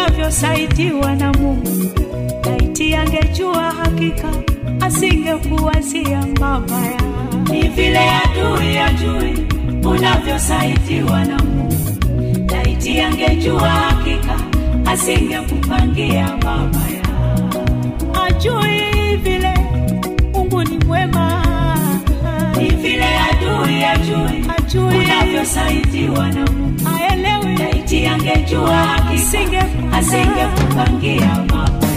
unavyosaidiwa na Mungu. Laiti angejua hakika asingekuwazia mabaya. Ni vile adui ajui unavyosaidiwa na Mungu. Laiti angejua hakika asingekupangia mabaya. Ajui vile Mungu ni mwema. Ni vile adui ajui unavyosaidiwa na Mungu. Aelewi. Laiti angejua hakika asingekupangia mabaya.